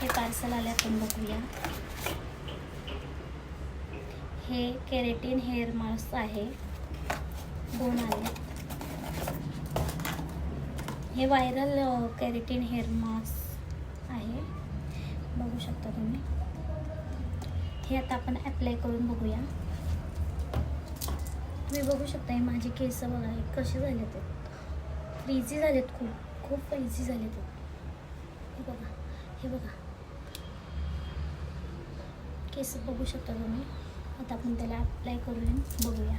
हे पार्सल आले आपण बघूया. हे केरेटिन हेअर मास्क आहे, 2 आले. हे व्हायरल केरेटिन हेअर मास्क आहे, बघू शकता तुम्ही. हे आता आपण अप्लाय करून बघूया. तुम्ही बघू शकता, हे माझे केस बघा हे कसे झाले, ते फ्रीझी झालेत, खूप खूप फ्रीझी झाले ते. हे बघा, हे बघा केस बघू शकता तुम्ही. आता आपण त्याला अप्लाय करून बघूया.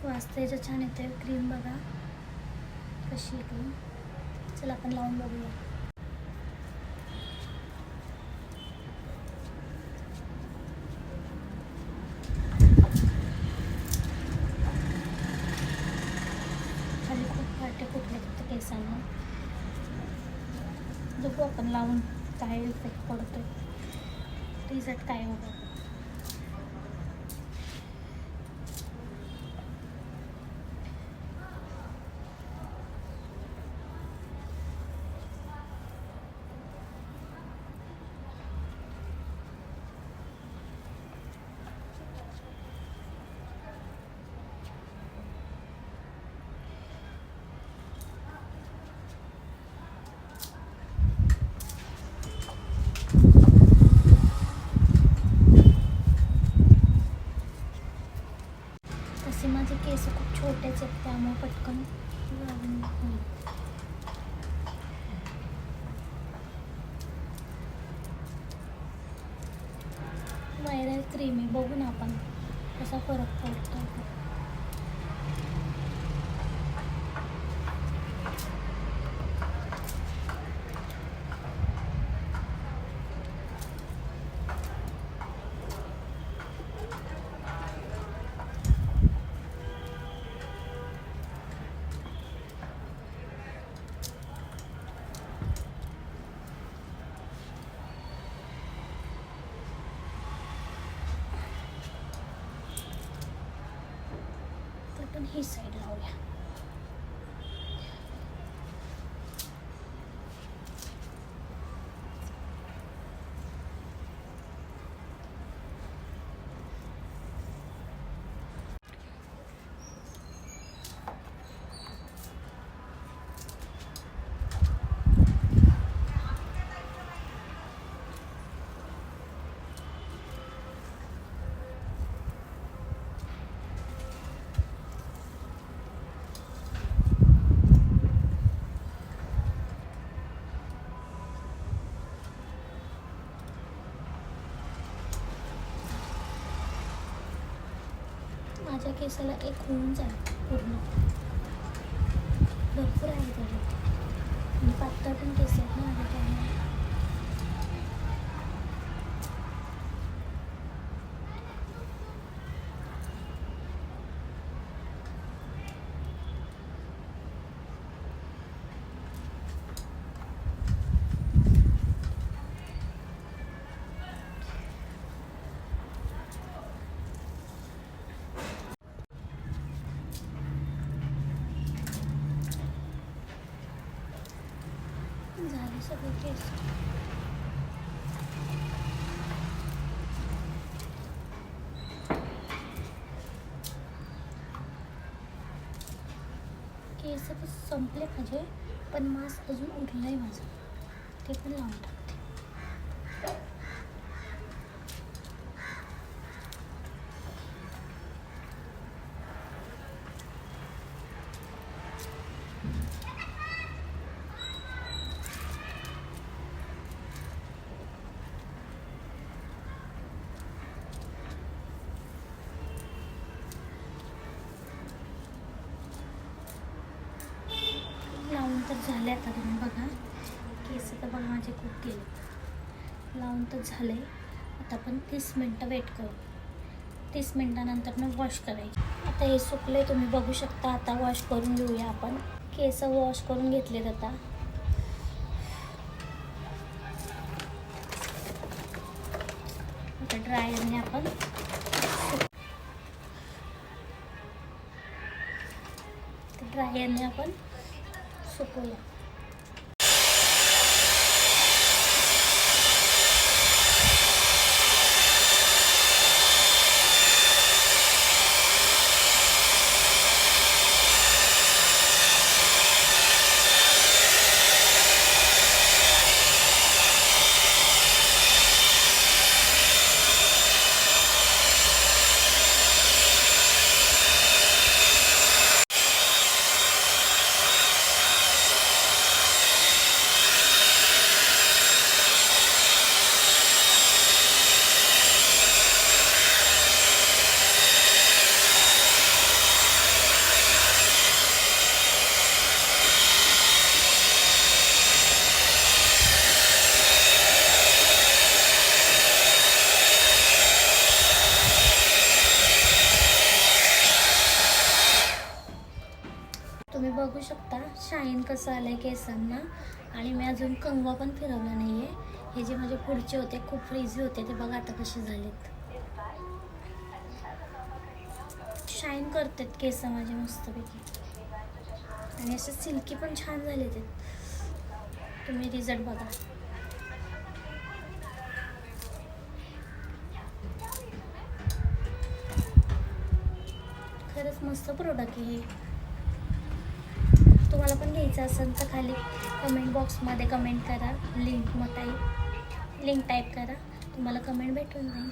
वाजता याचं छान येते क्रीम, बघा कशी येते. चला आपण लावून बघूया. खाली खूप फाटे फुटले फक्त केसांना. बघू आपण लावून काय इफेक्ट पडतोय, रिझल्ट काय होतं. तसे माझे केस खूप छोटेच आहेत, त्यामुळे पटकन लावून होईल. व्हायरल क्रीम आहे, बघू ना आपण कसा फरक पडतो. आपण ही साईड लावूया. माझ्या केसाला एक होऊन जाईल पूर्ण, भरपूर आहे त्याला. आणि पातळ पण केस आहेत ना माझे, त्यामुळे झाले सगळे केस. केस तर संपले माझे, पण मास्क अजून उरलंय माझं, ते पण लावून टाकते. लावून तर झाले, आता तुम्ही बघा केस तर बघा माझे खूप गेले. लावून तर झाले. आता आपण 30 मिनटं वेट करू. 30 मिनटानंतर मग वॉश करायचे. आता हे सुकले, तुम्ही बघू शकता. आता वॉश करून घेऊया आपण. केस वॉश करून घेतलेत आता. आता ड्रायरने आपण सुकवूया. शाईन कसं आलं आहे केसांना. आणि मी अजून कंगवा पण फिरवला नाही आहे. हे जे माझे पुढचे होते खूप फ्रीझी होते ते बघा आता कसे झालेत. शाईन करतात केस माझे मस्तपैकी आणि असे सिल्की पण छान झाले ते. तुम्ही रिझल्ट बघा. खरंच मस्त प्रोडक्ट आहे हे. तुम्हाला पण घ्यायचं असेल तर खाली कमेंट बॉक्समध्ये कमेंट करा. लिंक टाईप करा, तुम्हाला कमेंट भेटून जाईल.